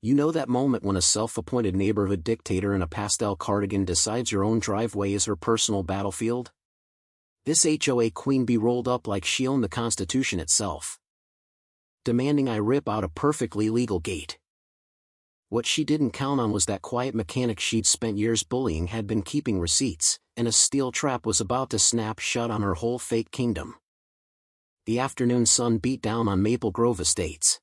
You know that moment when a self-appointed neighborhood dictator in a pastel cardigan decides your own driveway is her personal battlefield? This HOA queen bee rolled up like she owned the Constitution itself, demanding I rip out a perfectly legal gate. What she didn't count on was that quiet mechanic she'd spent years bullying had been keeping receipts, and a steel trap was about to snap shut on her whole fake kingdom. The afternoon sun beat down on Maple Grove Estates,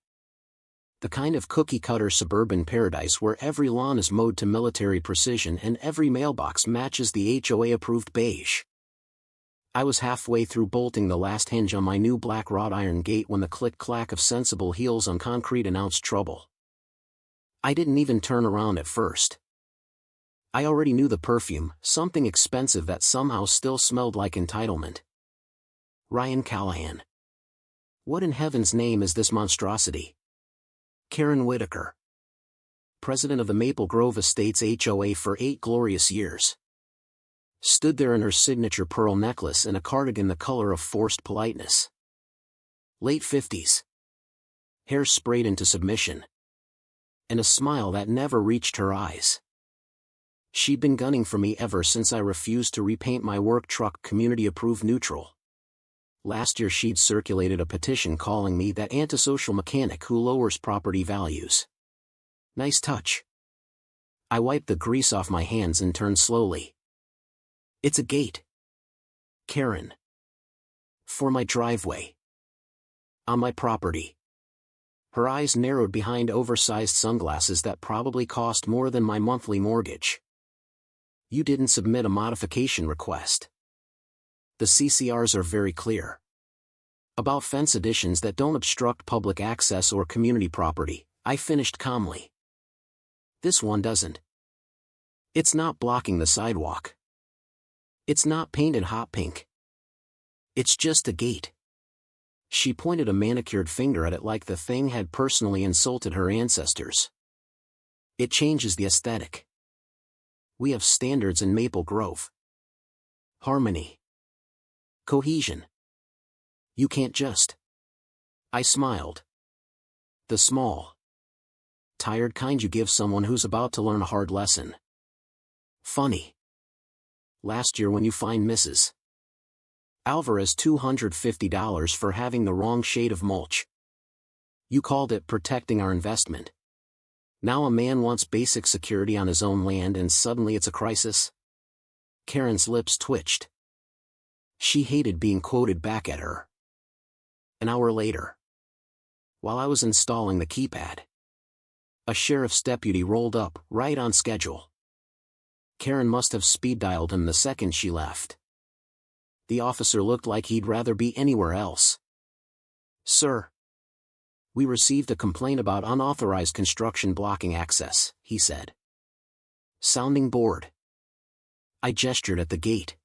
the kind of cookie-cutter suburban paradise where every lawn is mowed to military precision and every mailbox matches the HOA-approved beige. I was halfway through bolting the last hinge on my new black wrought iron gate when the click-clack of sensible heels on concrete announced trouble. I didn't even turn around at first. I already knew the perfume, something expensive that somehow still smelled like entitlement. Ryan Callahan. What in heaven's name is this monstrosity? Karen Whitaker, president of the Maple Grove Estates HOA for 8 glorious years, stood there in her signature pearl necklace and a cardigan the color of forced politeness. Late 50s. Hair sprayed into submission, and a smile that never reached her eyes. She'd been gunning for me ever since I refused to repaint my work truck community-approved neutral. Last year she'd circulated a petition calling me that antisocial mechanic who lowers property values. Nice touch. I wiped the grease off my hands and turned slowly. It's a gate, Karen. For my driveway. On my property. Her eyes narrowed behind oversized sunglasses that probably cost more than my monthly mortgage. You didn't submit a modification request. The CCRs are very clear about fence additions that don't obstruct public access or community property, I finished calmly. This one doesn't. It's not blocking the sidewalk. It's not painted hot pink. It's just a gate. She pointed a manicured finger at it like the thing had personally insulted her ancestors. It changes the aesthetic. We have standards in Maple Grove. Harmony. Cohesion. You can't just. I smiled. The small, tired kind you give someone who's about to learn a hard lesson. Funny. Last year when you fined Mrs. Alvarez $250 for having the wrong shade of mulch, you called it protecting our investment. Now a man wants basic security on his own land and suddenly it's a crisis? Karen's lips twitched. She hated being quoted back at her. An hour later, while I was installing the keypad, a sheriff's deputy rolled up, right on schedule. Karen must have speed-dialed him the second she left. The officer looked like he'd rather be anywhere else. Sir, we received a complaint about unauthorized construction blocking access, he said. Sounding bored. I gestured at the gate.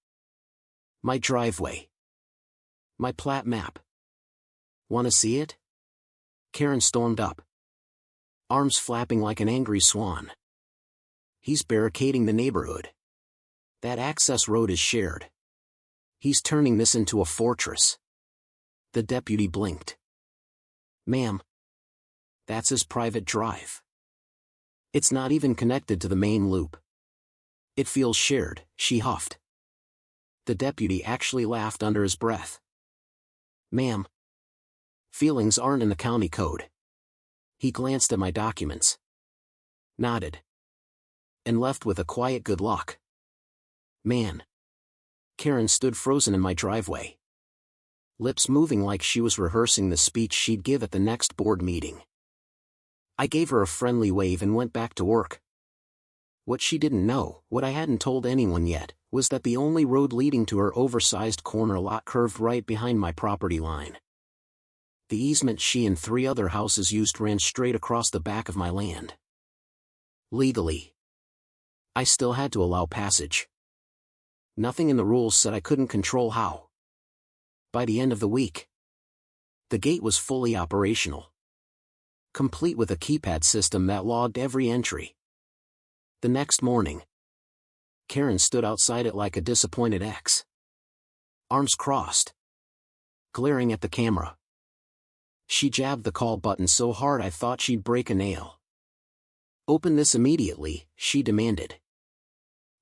My driveway. My plat map. Want to see it? Karen stormed up, arms flapping like an angry swan. He's barricading the neighborhood. That access road is shared. He's turning this into a fortress. The deputy blinked. Ma'am, that's his private drive. It's not even connected to the main loop. It feels shared, she huffed. The deputy actually laughed under his breath. Ma'am, feelings aren't in the county code. He glanced at my documents, nodded, and left with a quiet good luck. Man. Karen stood frozen in my driveway, lips moving like she was rehearsing the speech she'd give at the next board meeting. I gave her a friendly wave and went back to work. What she didn't know, what I hadn't told anyone yet, was that the only road leading to her oversized corner lot curved right behind my property line. The easement she and 3 other houses used ran straight across the back of my land. Legally, I still had to allow passage. Nothing in the rules said I couldn't control how. By the end of the week, the gate was fully operational, complete with a keypad system that logged every entry. The next morning, Karen stood outside it like a disappointed ex, arms crossed, glaring at the camera. She jabbed the call button so hard I thought she'd break a nail. Open this immediately, she demanded.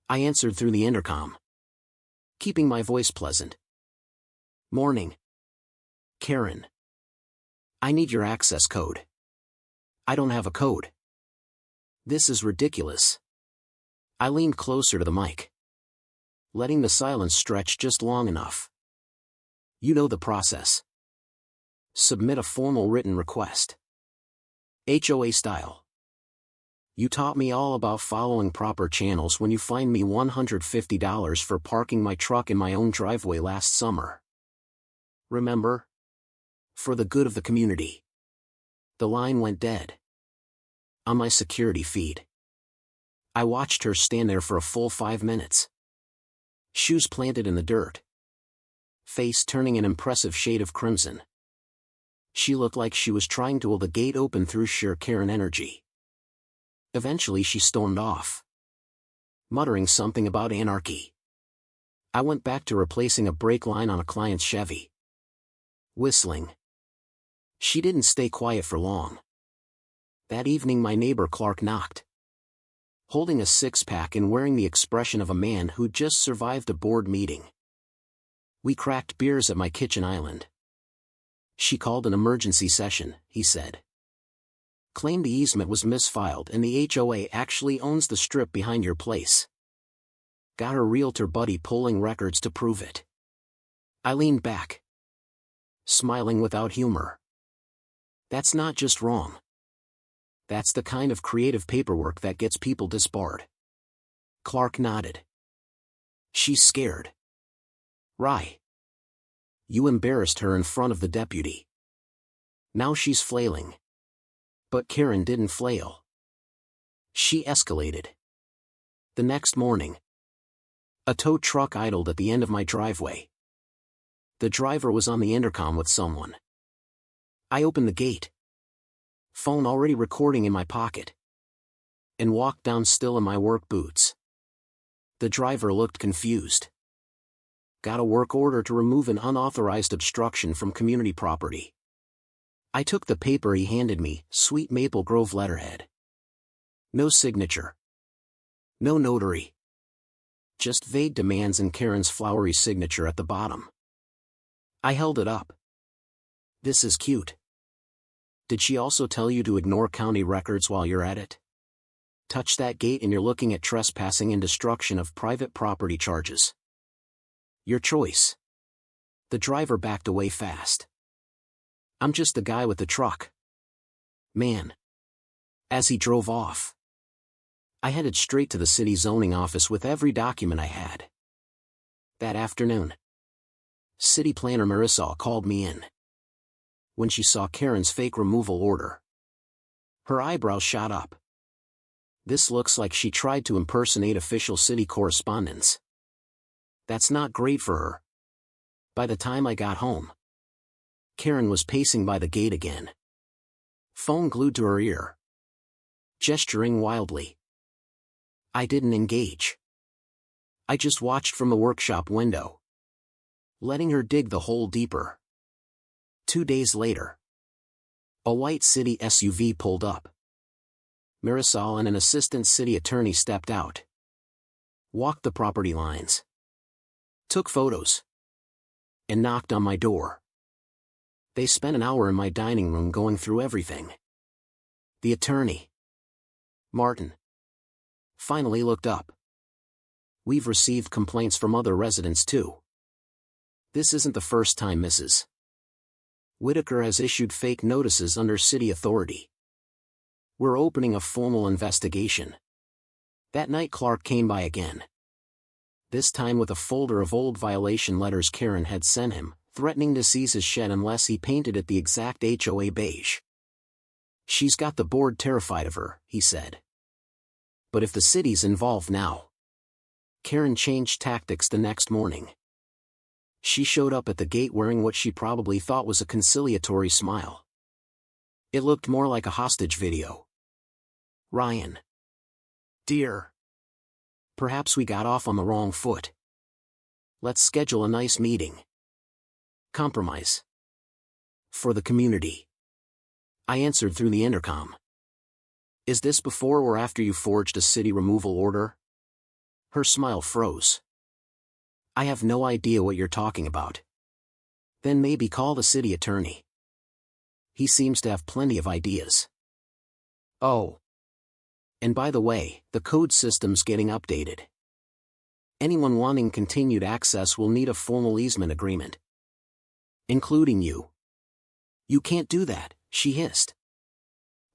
I answered through the intercom, keeping my voice pleasant. Morning, Karen. I need your access code. I don't have a code. This is ridiculous. I leaned closer to the mic, letting the silence stretch just long enough. You know the process. Submit a formal written request. HOA style. You taught me all about following proper channels when you fined me $150 for parking my truck in my own driveway last summer. Remember? For the good of the community. The line went dead. On my security feed, I watched her stand there for a full 5 minutes. Shoes planted in the dirt. Face turning an impressive shade of crimson. She looked like she was trying to will the gate open through sheer Karen energy. Eventually she stormed off, muttering something about anarchy. I went back to replacing a brake line on a client's Chevy, whistling. She didn't stay quiet for long. That evening my neighbor Clark knocked, holding a six-pack and wearing the expression of a man who'd just survived a board meeting. We cracked beers at my kitchen island. She called an emergency session, he said. Claimed the easement was misfiled and the HOA actually owns the strip behind your place. Got her realtor buddy pulling records to prove it. I leaned back, smiling without humor. That's not just wrong. That's the kind of creative paperwork that gets people disbarred. Clark nodded. She's scared. Rye. You embarrassed her in front of the deputy. Now she's flailing. But Karen didn't flail. She escalated. The next morning, a tow truck idled at the end of my driveway. The driver was on the intercom with someone. I opened the gate, phone already recording in my pocket, and walked down still in my work boots. The driver looked confused. Got a work order to remove an unauthorized obstruction from community property. I took the paper he handed me, sweet Maple Grove letterhead. No signature. No notary. Just vague demands and Karen's flowery signature at the bottom. I held it up. This is cute. Did she also tell you to ignore county records while you're at it? Touch that gate and you're looking at trespassing and destruction of private property charges. Your choice. The driver backed away fast. I'm just the guy with the truck. Man. As he drove off, I headed straight to the city zoning office with every document I had. That afternoon, city planner Marisol called me in. When she saw Karen's fake removal order, her eyebrows shot up. This looks like she tried to impersonate official city correspondence. That's not great for her. By the time I got home, Karen was pacing by the gate again, phone glued to her ear, gesturing wildly. I didn't engage. I just watched from the workshop window, letting her dig the hole deeper. 2 days later, a white city SUV pulled up. Marisol and an assistant city attorney stepped out, walked the property lines, took photos, and knocked on my door. They spent an hour in my dining room going through everything. The attorney, Martin, finally looked up. We've received complaints from other residents too. This isn't the first time Mrs. Whitaker has issued fake notices under city authority. We're opening a formal investigation. That night Clark came by again. This time with a folder of old violation letters Karen had sent him, threatening to seize his shed unless he painted it the exact HOA beige. She's got the board terrified of her, he said. But if the city's involved now. Karen changed tactics the next morning. She showed up at the gate wearing what she probably thought was a conciliatory smile. It looked more like a hostage video. Ryan. Dear. Perhaps we got off on the wrong foot. Let's schedule a nice meeting. Compromise. For the community. I answered through the intercom. Is this before or after you forged a city removal order? Her smile froze. I have no idea what you're talking about. Then maybe call the city attorney. He seems to have plenty of ideas. Oh. And by the way, the code system's getting updated. Anyone wanting continued access will need a formal easement agreement. Including you. You can't do that, she hissed.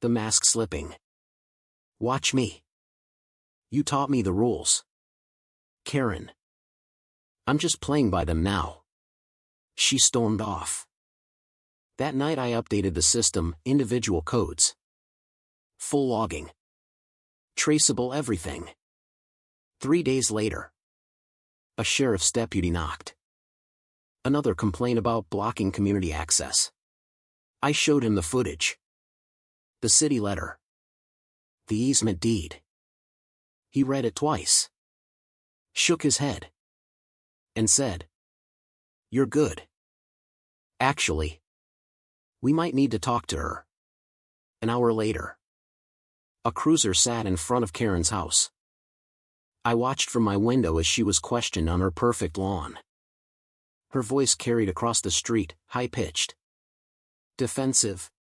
The mask slipping. Watch me. You taught me the rules. Karen. I'm just playing by them now. She stormed off. That night I updated the system, individual codes. Full logging. Traceable everything. 3 days later. A sheriff's deputy knocked. Another complaint about blocking community access. I showed him the footage. The city letter. The easement deed. He read it twice. Shook his head. And said, "You're good. Actually, we might need to talk to her." An hour later. A cruiser sat in front of Karen's house. I watched from my window as she was questioned on her perfect lawn. Her voice carried across the street, high-pitched. Defensive.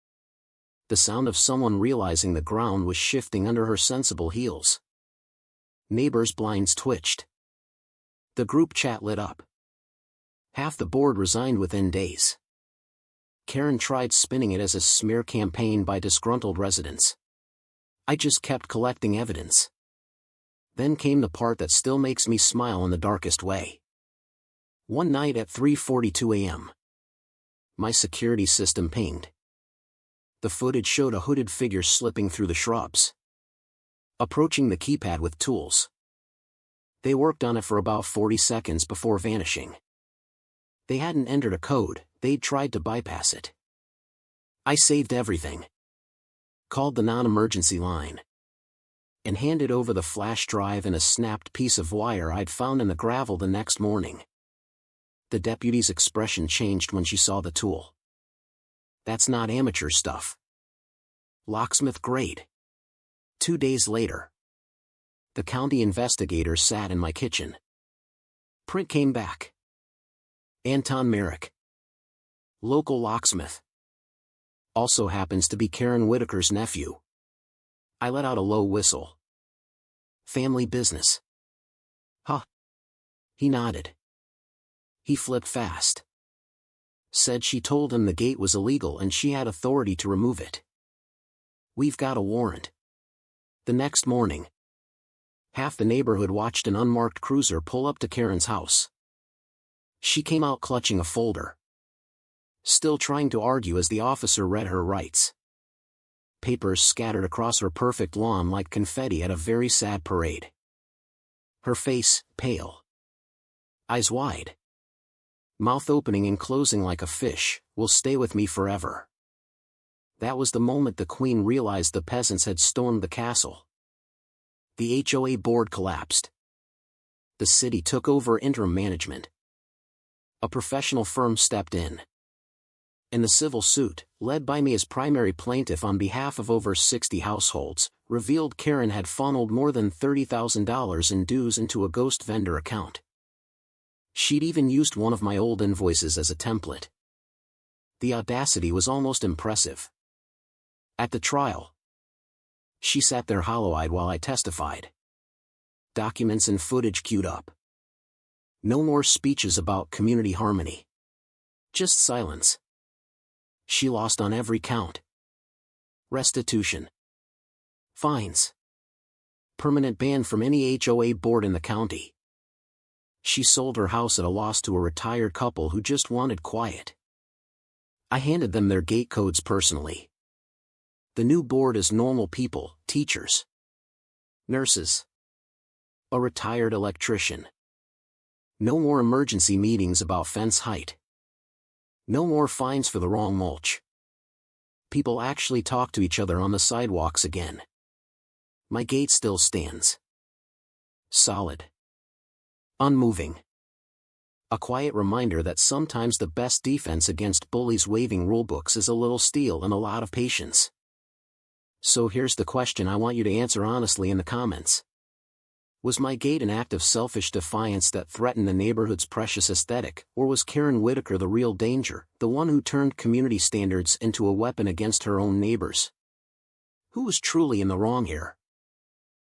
The sound of someone realizing the ground was shifting under her sensible heels. Neighbors' blinds twitched. The group chat lit up. Half the board resigned within days. Karen tried spinning it as a smear campaign by disgruntled residents. I just kept collecting evidence. Then came the part that still makes me smile in the darkest way. One night at 3:42 a.m. My security system pinged. The footage showed a hooded figure slipping through the shrubs. Approaching the keypad with tools. They worked on it for about 40 seconds before vanishing. They hadn't entered a code, they'd tried to bypass it. I saved everything. Called the non-emergency line. And handed over the flash drive and a snapped piece of wire I'd found in the gravel the next morning. The deputy's expression changed when she saw the tool. That's not amateur stuff. Locksmith grade. 2 days later. The county investigator sat in my kitchen. Print came back. Anton Merrick. Local locksmith. Also happens to be Karen Whitaker's nephew. I let out a low whistle. Family business. Huh. He nodded. He flipped fast. Said she told him the gate was illegal and she had authority to remove it. We've got a warrant. The next morning. Half the neighborhood watched an unmarked cruiser pull up to Karen's house. She came out clutching a folder. Still trying to argue as the officer read her rights. Papers scattered across her perfect lawn like confetti at a very sad parade. Her face, pale. Eyes wide. Mouth opening and closing like a fish, will stay with me forever. That was the moment the Queen realized the peasants had stormed the castle. The HOA board collapsed. The city took over interim management. A professional firm stepped in. And the civil suit, led by me as primary plaintiff on behalf of over 60 households, revealed Karen had funneled more than $30,000 in dues into a ghost vendor account. She'd even used one of my old invoices as a template. The audacity was almost impressive. At the trial, she sat there hollow-eyed while I testified. Documents and footage queued up. No more speeches about community harmony. Just silence. She lost on every count. Restitution. Fines. Permanent ban from any HOA board in the county. She sold her house at a loss to a retired couple who just wanted quiet. I handed them their gate codes personally. The new board is normal people, teachers. Nurses. A retired electrician. No more emergency meetings about fence height. No more fines for the wrong mulch. People actually talk to each other on the sidewalks again. My gate still stands. Solid. Unmoving. A quiet reminder that sometimes the best defense against bullies waving rulebooks is a little steel and a lot of patience. So here's the question I want you to answer honestly in the comments. Was my gate an act of selfish defiance that threatened the neighborhood's precious aesthetic, or was Karen Whitaker the real danger, the one who turned community standards into a weapon against her own neighbors? Who was truly in the wrong here?